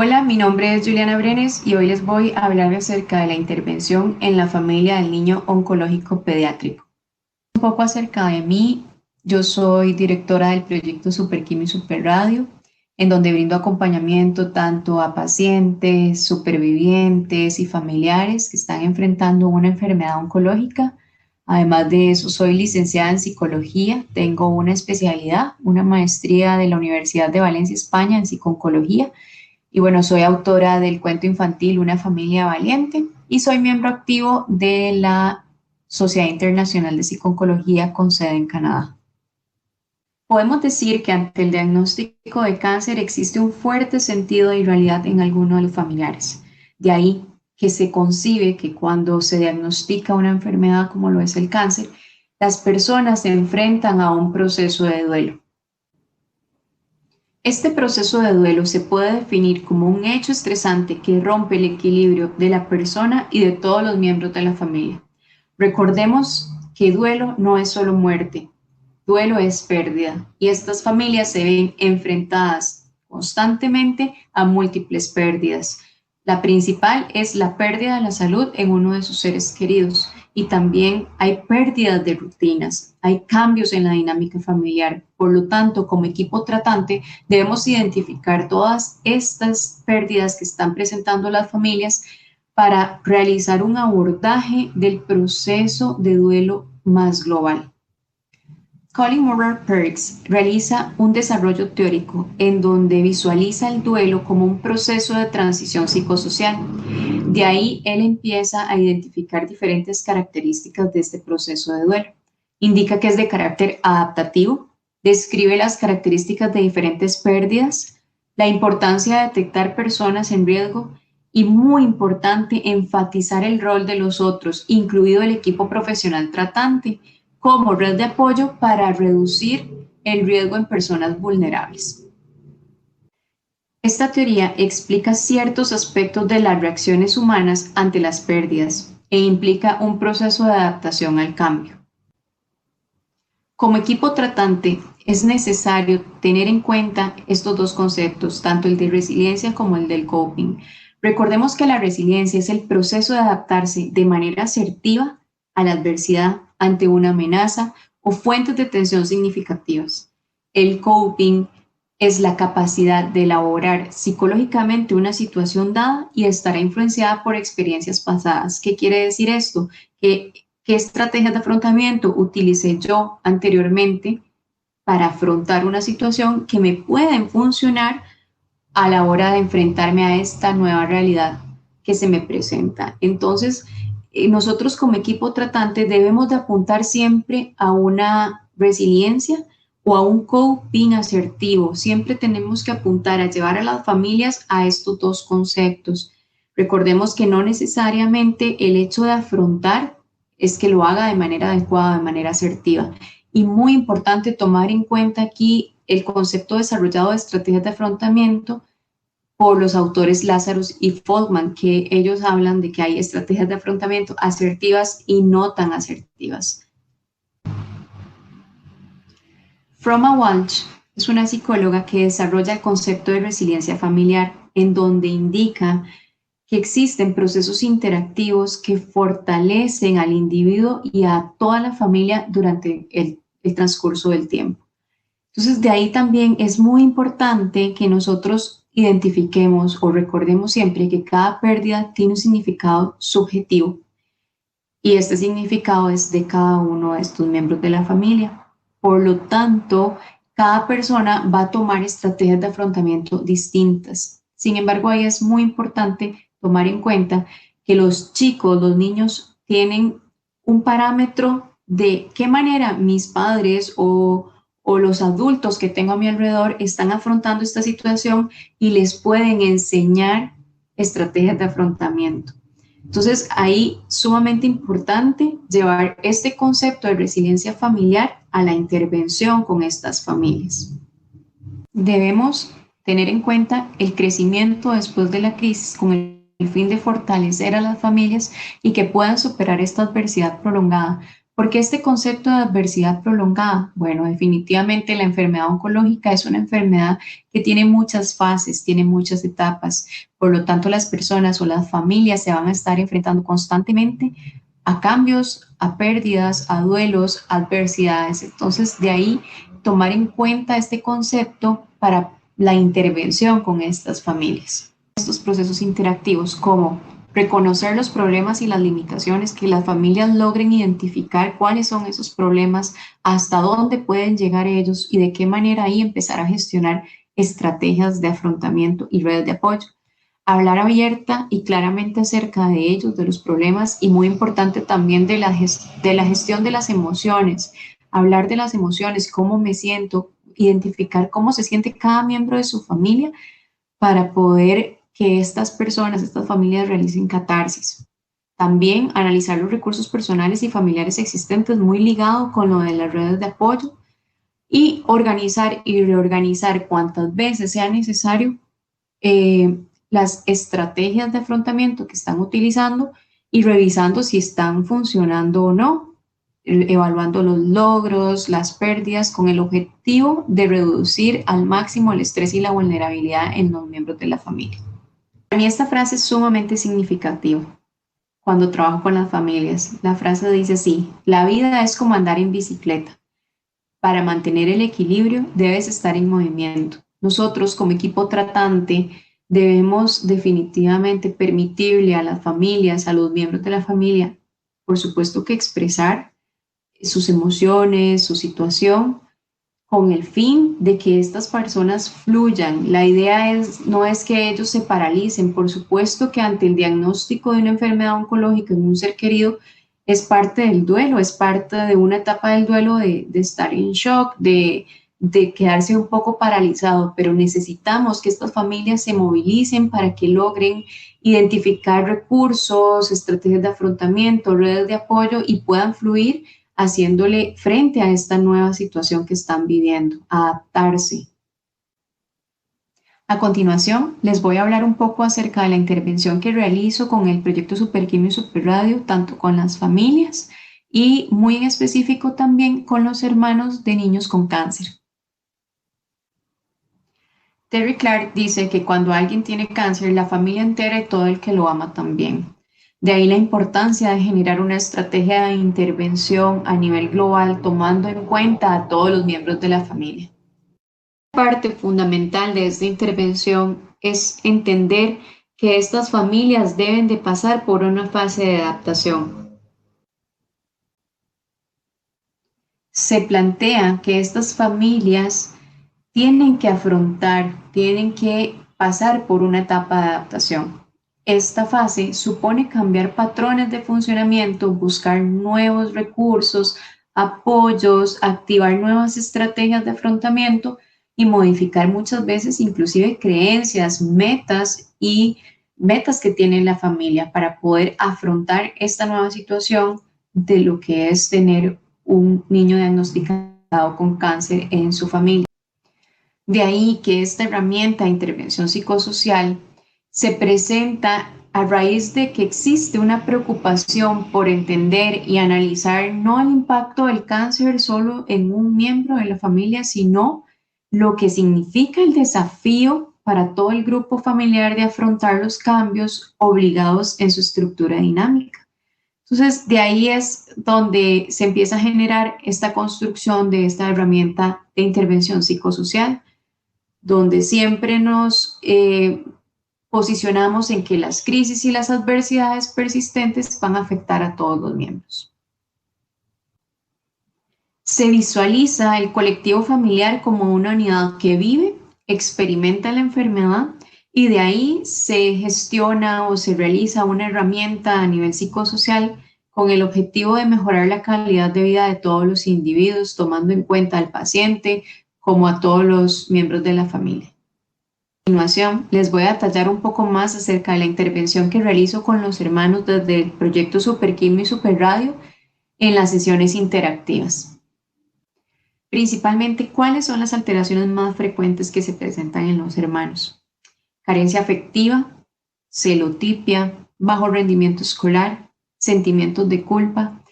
Hola, mi nombre es Juliana Brenes y hoy les voy a hablar acerca de la intervención en la familia del niño oncológico pediátrico. Un poco acerca de mí, yo soy directora del proyecto Superquimio y Superradio, en donde brindo acompañamiento tanto a pacientes, supervivientes y familiares que están enfrentando una enfermedad oncológica. Además de eso, soy licenciada en psicología, tengo una especialidad, una maestría de la Universidad de Valencia, España, en psiconcología y bueno, soy autora del cuento infantil Una familia valiente y soy miembro activo de la Sociedad Internacional de Psiconcología con sede en Canadá. Podemos decir que ante el diagnóstico de cáncer existe un fuerte sentido de irrealidad en algunos de los familiares. De ahí que se concibe que cuando se diagnostica una enfermedad como lo es el cáncer, las personas se enfrentan a un proceso de duelo. Este proceso de duelo se puede definir como un hecho estresante que rompe el equilibrio de la persona y de todos los miembros de la familia. Recordemos que duelo no es solo muerte, duelo es pérdida y estas familias se ven enfrentadas constantemente a múltiples pérdidas. La principal es la pérdida de la salud en uno de sus seres queridos y también hay pérdidas de rutinas, hay cambios en la dinámica familiar. Por lo tanto, como equipo tratante, debemos identificar todas estas pérdidas que están presentando las familias para realizar un abordaje del proceso de duelo más global. Colin Murray Perks realiza un desarrollo teórico en donde visualiza el duelo como un proceso de transición psicosocial. De ahí él empieza a identificar diferentes características de este proceso de duelo. Indica que es de carácter adaptativo, describe las características de diferentes pérdidas, la importancia de detectar personas en riesgo y muy importante enfatizar el rol de los otros, incluido el equipo profesional tratante, como red de apoyo para reducir el riesgo en personas vulnerables. Esta teoría explica ciertos aspectos de las reacciones humanas ante las pérdidas e implica un proceso de adaptación al cambio. Como equipo tratante, es necesario tener en cuenta estos dos conceptos, tanto el de resiliencia como el del coping. Recordemos que la resiliencia es el proceso de adaptarse de manera asertiva a la adversidad ante una amenaza o fuentes de tensión significativas. El coping es la capacidad de elaborar psicológicamente una situación dada y estará influenciada por experiencias pasadas. ¿Qué quiere decir esto? ¿Qué estrategias de afrontamiento utilicé yo anteriormente para afrontar una situación que me pueden funcionar a la hora de enfrentarme a esta nueva realidad que se me presenta? Entonces, nosotros como equipo tratante debemos de apuntar siempre a una resiliencia o a un coping asertivo. Siempre tenemos que apuntar a llevar a las familias a estos dos conceptos. Recordemos que no necesariamente el hecho de afrontar es que lo haga de manera adecuada, de manera asertiva. Y muy importante tomar en cuenta aquí el concepto desarrollado de estrategias de afrontamiento por los autores Lazarus y Folkman, que ellos hablan de que hay estrategias de afrontamiento asertivas y no tan asertivas. Froma Walsh es una psicóloga que desarrolla el concepto de resiliencia familiar, en donde indica que existen procesos interactivos que fortalecen al individuo y a toda la familia durante el transcurso del tiempo. Entonces, de ahí también es muy importante que nosotros identifiquemos o recordemos siempre que cada pérdida tiene un significado subjetivo y este significado es de cada uno de estos miembros de la familia. Por lo tanto, cada persona va a tomar estrategias de afrontamiento distintas. Sin embargo, ahí es muy importante tomar en cuenta que los chicos, los niños, tienen un parámetro de qué manera mis padres o los adultos que tengo a mi alrededor están afrontando esta situación y les pueden enseñar estrategias de afrontamiento. Entonces, ahí sumamente importante llevar este concepto de resiliencia familiar a la intervención con estas familias. Debemos tener en cuenta el crecimiento después de la crisis con el fin de fortalecer a las familias y que puedan superar esta adversidad prolongada, ¿Por qué este concepto de adversidad prolongada? Bueno, definitivamente la enfermedad oncológica es una enfermedad que tiene muchas fases, tiene muchas etapas. Por lo tanto, las personas o las familias se van a estar enfrentando constantemente a cambios, a pérdidas, a duelos, a adversidades. Entonces, de ahí tomar en cuenta este concepto para la intervención con estas familias. Estos procesos interactivos como reconocer los problemas y las limitaciones, que las familias logren identificar cuáles son esos problemas, hasta dónde pueden llegar ellos y de qué manera ahí empezar a gestionar estrategias de afrontamiento y redes de apoyo. Hablar abierta y claramente acerca de ellos, de los problemas y muy importante también de la gestión de las emociones. Hablar de las emociones, cómo me siento, identificar cómo se siente cada miembro de su familia para poder que estas personas, estas familias realicen catarsis. También analizar los recursos personales y familiares existentes, muy ligado con lo de las redes de apoyo, y organizar y reorganizar cuantas veces sea necesario las estrategias de afrontamiento que están utilizando y revisando si están funcionando o no, evaluando los logros, las pérdidas, con el objetivo de reducir al máximo el estrés y la vulnerabilidad en los miembros de la familia. Para mí esta frase es sumamente significativa cuando trabajo con las familias. La frase dice así: la vida es como andar en bicicleta. Para mantener el equilibrio debes estar en movimiento. Nosotros como equipo tratante debemos definitivamente permitirle a las familias, a los miembros de la familia, por supuesto que expresar sus emociones, su situación, con el fin de que estas personas fluyan. La idea no es que ellos se paralicen. Por supuesto que ante el diagnóstico de una enfermedad oncológica en un ser querido es parte del duelo, es parte de una etapa del duelo de estar en shock, de quedarse un poco paralizado, pero necesitamos que estas familias se movilicen para que logren identificar recursos, estrategias de afrontamiento, redes de apoyo y puedan fluir haciéndole frente a esta nueva situación que están viviendo, adaptarse. A continuación, les voy a hablar un poco acerca de la intervención que realizo con el proyecto Superquimio y Superradio, tanto con las familias y muy en específico también con los hermanos de niños con cáncer. Terry Clark dice que cuando alguien tiene cáncer, la familia entera y todo el que lo ama también. De ahí la importancia de generar una estrategia de intervención a nivel global, tomando en cuenta a todos los miembros de la familia. Parte fundamental de esta intervención es entender que estas familias deben de pasar por una fase de adaptación. Se plantea que estas familias tienen que afrontar, tienen que pasar por una etapa de adaptación. Esta fase supone cambiar patrones de funcionamiento, buscar nuevos recursos, apoyos, activar nuevas estrategias de afrontamiento y modificar muchas veces inclusive creencias, metas que tiene la familia para poder afrontar esta nueva situación de lo que es tener un niño diagnosticado con cáncer en su familia. De ahí que esta herramienta de intervención psicosocial se presenta a raíz de que existe una preocupación por entender y analizar no el impacto del cáncer solo en un miembro de la familia, sino lo que significa el desafío para todo el grupo familiar de afrontar los cambios obligados en su estructura dinámica. Entonces, de ahí es donde se empieza a generar esta construcción de esta herramienta de intervención psicosocial, donde siempre nos posicionamos en que las crisis y las adversidades persistentes van a afectar a todos los miembros. Se visualiza el colectivo familiar como una unidad que vive, experimenta la enfermedad y de ahí se gestiona o se realiza una herramienta a nivel psicosocial con el objetivo de mejorar la calidad de vida de todos los individuos, tomando en cuenta al paciente como a todos los miembros de la familia. A continuación, les voy a detallar un poco más acerca de la intervención que realizo con los hermanos desde el proyecto Superquimio y Superradio en las sesiones interactivas. Principalmente, ¿cuáles son las alteraciones más frecuentes que se presentan en los hermanos? Carencia afectiva, celotipia, bajo rendimiento escolar, sentimientos de culpa.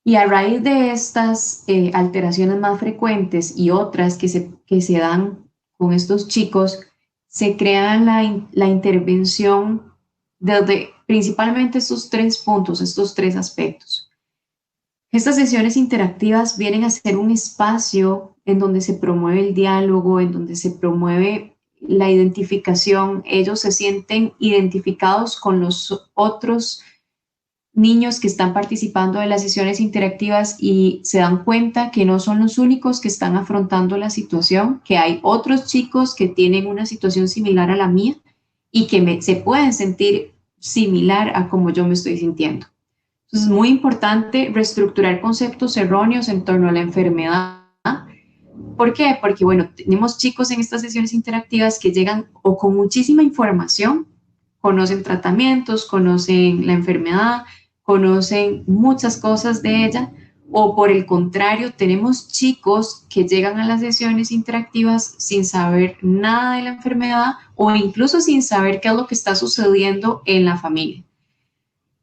Y a raíz de estas alteraciones más frecuentes y otras que se dan con estos chicos, se crea la intervención desde principalmente estos tres puntos, estos tres aspectos. Estas sesiones interactivas vienen a ser un espacio en donde se promueve el diálogo, en donde se promueve la identificación. Ellos se sienten identificados con los otros niños que están participando de las sesiones interactivas y se dan cuenta que no son los únicos que están afrontando la situación, que hay otros chicos que tienen una situación similar a la mía y que se pueden sentir similar a como yo me estoy sintiendo. Entonces, es muy importante reestructurar conceptos erróneos en torno a la enfermedad. ¿Por qué? Porque, bueno, tenemos chicos en estas sesiones interactivas que llegan o con muchísima información, conocen tratamientos, conocen la enfermedad, conocen muchas cosas de ella, o por el contrario, tenemos chicos que llegan a las sesiones interactivas sin saber nada de la enfermedad o incluso sin saber qué es lo que está sucediendo en la familia.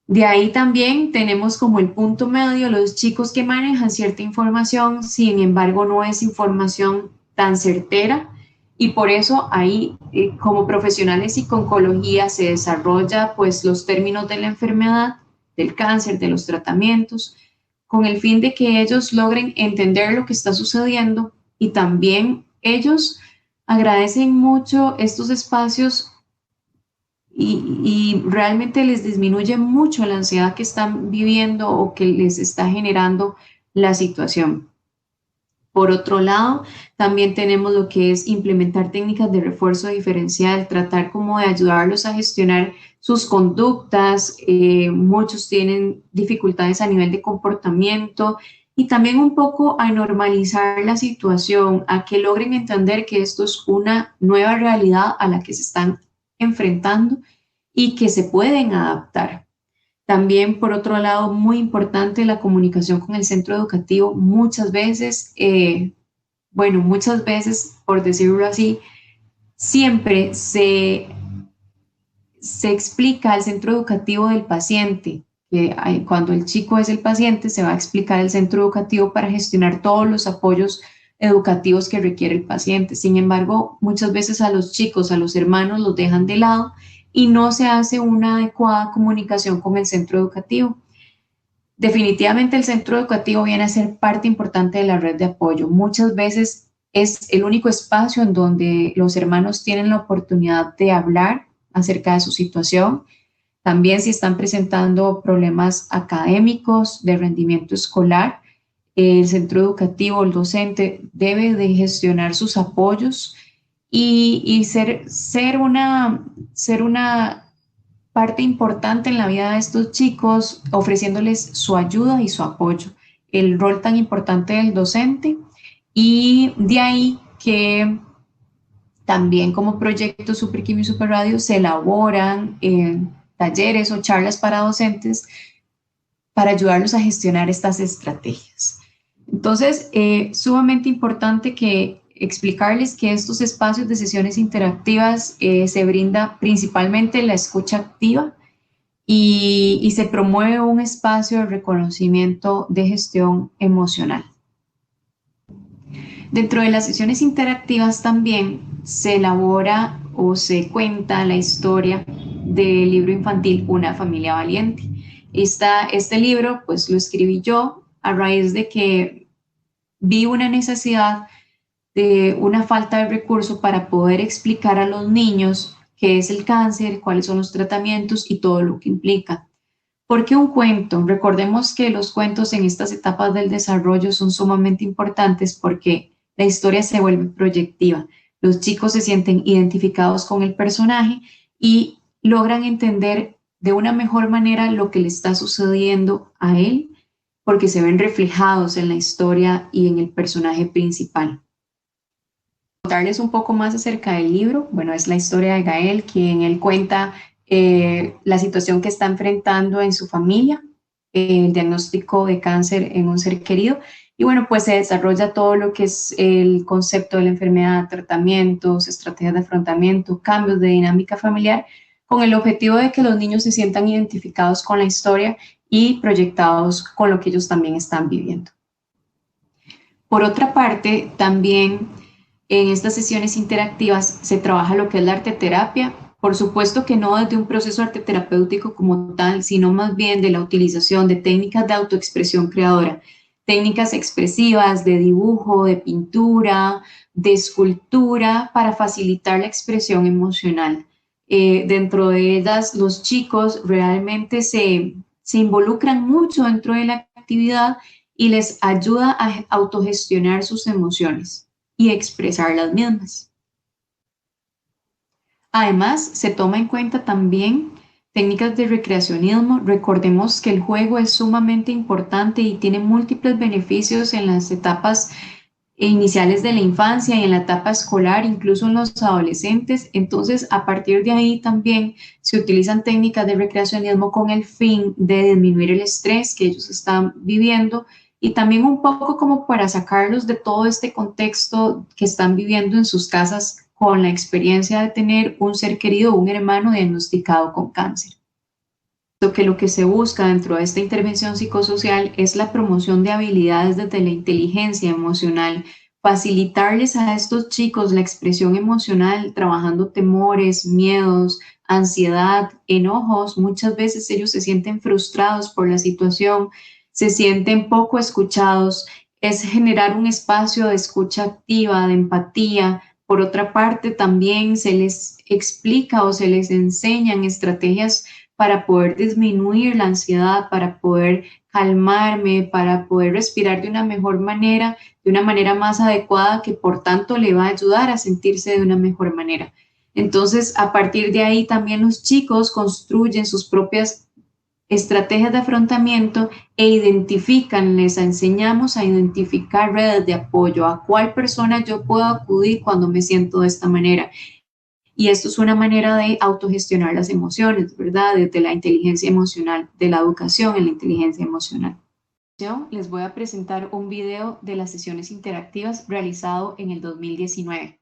De ahí también tenemos como el punto medio los chicos que manejan cierta información, sin embargo no es información tan certera y por eso ahí como profesionales y con oncología se desarrolla pues los términos de la enfermedad, del cáncer, de los tratamientos, con el fin de que ellos logren entender lo que está sucediendo y también ellos agradecen mucho estos espacios y realmente les disminuye mucho la ansiedad que están viviendo o que les está generando la situación. Por otro lado, también tenemos lo que es implementar técnicas de refuerzo diferencial, tratar como de ayudarlos a gestionar sus conductas. Muchos tienen dificultades a nivel de comportamiento y también un poco a normalizar la situación, a que logren entender que esto es una nueva realidad a la que se están enfrentando y que se pueden adaptar. También, por otro lado, muy importante la comunicación con el centro educativo. Muchas veces, por decirlo así, siempre se explica al centro educativo del paciente, que cuando el chico es el paciente, se va a explicar al centro educativo para gestionar todos los apoyos educativos que requiere el paciente. Sin embargo, muchas veces a los chicos, a los hermanos, los dejan de lado y no se hace una adecuada comunicación con el centro educativo. Definitivamente el centro educativo viene a ser parte importante de la red de apoyo. Muchas veces es el único espacio en donde los hermanos tienen la oportunidad de hablar acerca de su situación. También si están presentando problemas académicos, de rendimiento escolar, el centro educativo, el docente, debe de gestionar sus apoyos y ser una parte importante en la vida de estos chicos, ofreciéndoles su ayuda y su apoyo. El rol tan importante del docente y de ahí que también como proyecto Superquimio y Superradio se elaboran talleres o charlas para docentes para ayudarlos a gestionar estas estrategias. Entonces, sumamente importante que explicarles que estos espacios de sesiones interactivas se brinda principalmente la escucha activa y se promueve un espacio de reconocimiento de gestión emocional. Dentro de las sesiones interactivas también se elabora o se cuenta la historia del libro infantil Una familia valiente. Este libro pues lo escribí yo a raíz de que vi una necesidad de una falta de recursos para poder explicar a los niños qué es el cáncer, cuáles son los tratamientos y todo lo que implica. ¿Por qué un cuento? Recordemos que los cuentos en estas etapas del desarrollo son sumamente importantes porque la historia se vuelve proyectiva. Los chicos se sienten identificados con el personaje y logran entender de una mejor manera lo que le está sucediendo a él porque se ven reflejados en la historia y en el personaje principal. Contarles un poco más acerca del libro, bueno, es la historia de Gael, quien él cuenta la situación que está enfrentando en su familia, el diagnóstico de cáncer en un ser querido, y bueno, pues se desarrolla todo lo que es el concepto de la enfermedad, tratamientos, estrategias de afrontamiento, cambios de dinámica familiar, con el objetivo de que los niños se sientan identificados con la historia y proyectados con lo que ellos también están viviendo. Por otra parte, también en estas sesiones interactivas se trabaja lo que es la arteterapia, por supuesto que no desde un proceso arteterapéutico como tal, sino más bien de la utilización de técnicas de autoexpresión creadora, técnicas expresivas de dibujo, de pintura, de escultura para facilitar la expresión emocional. Dentro de ellas, los chicos realmente se involucran mucho dentro de la actividad y les ayuda a autogestionar sus emociones y expresar las mismas. Además, se toma en cuenta también técnicas de recreacionismo. Recordemos que el juego es sumamente importante y tiene múltiples beneficios en las etapas iniciales de la infancia y en la etapa escolar, incluso en los adolescentes. Entonces, a partir de ahí también se utilizan técnicas de recreacionismo con el fin de disminuir el estrés que ellos están viviendo y también un poco como para sacarlos de todo este contexto que están viviendo en sus casas con la experiencia de tener un ser querido, un hermano diagnosticado con cáncer. Lo que se busca dentro de esta intervención psicosocial es la promoción de habilidades desde la inteligencia emocional, facilitarles a estos chicos la expresión emocional, trabajando temores, miedos, ansiedad, enojos. Muchas veces ellos se sienten frustrados por la situación, se sienten poco escuchados. Es generar un espacio de escucha activa, de empatía. Por otra parte, también se les explica o se les enseñan estrategias para poder disminuir la ansiedad, para poder calmarme, para poder respirar de una mejor manera, de una manera más adecuada, que por tanto le va a ayudar a sentirse de una mejor manera. Entonces, a partir de ahí también los chicos construyen sus propias estrategias de afrontamiento e identifican, les enseñamos a identificar redes de apoyo, a cuál persona yo puedo acudir cuando me siento de esta manera. Y esto es una manera de autogestionar las emociones, ¿verdad? Desde la inteligencia emocional, de la educación en la inteligencia emocional. Les voy a presentar un video de las sesiones interactivas realizado en el 2019.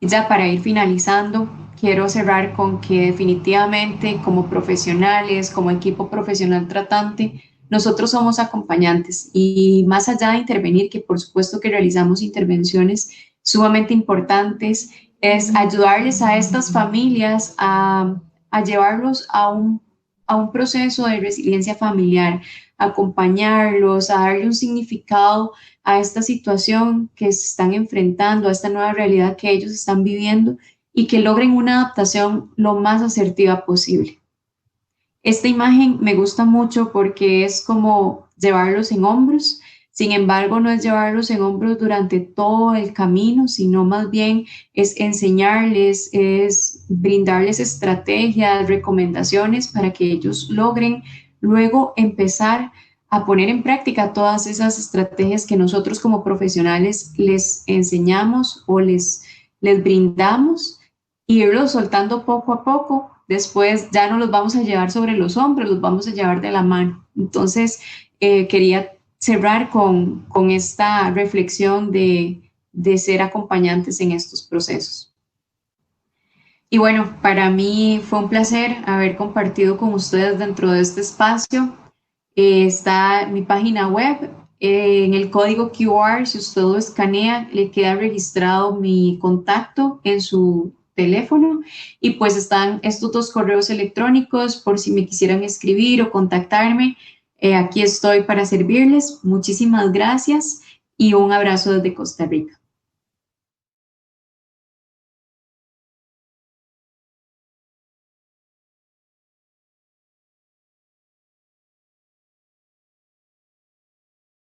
Ya para ir finalizando, quiero cerrar con que definitivamente como profesionales, como equipo profesional tratante, nosotros somos acompañantes y más allá de intervenir, que por supuesto que realizamos intervenciones sumamente importantes, es ayudarles a estas familias a llevarlos a un proceso de resiliencia familiar, acompañarlos, a darle un significado a esta situación que se están enfrentando, a esta nueva realidad que ellos están viviendo y que logren una adaptación lo más asertiva posible. Esta imagen me gusta mucho porque es como llevarlos en hombros. Sin embargo, no es llevarlos en hombros durante todo el camino, sino más bien es enseñarles, es brindarles estrategias, recomendaciones para que ellos logren luego empezar a poner en práctica todas esas estrategias que nosotros como profesionales les enseñamos o les brindamos, y irlos soltando poco a poco. Después ya no los vamos a llevar sobre los hombros, los vamos a llevar de la mano. Entonces, quería cerrar con esta reflexión de ser acompañantes en estos procesos. Y bueno, para mí fue un placer haber compartido con ustedes dentro de este espacio. Está mi página web, en el código QR, si usted lo escanea, le queda registrado mi contacto en su teléfono. Y pues están estos 2 correos electrónicos por si me quisieran escribir o contactarme. Aquí estoy para servirles. Muchísimas gracias y un abrazo desde Costa Rica.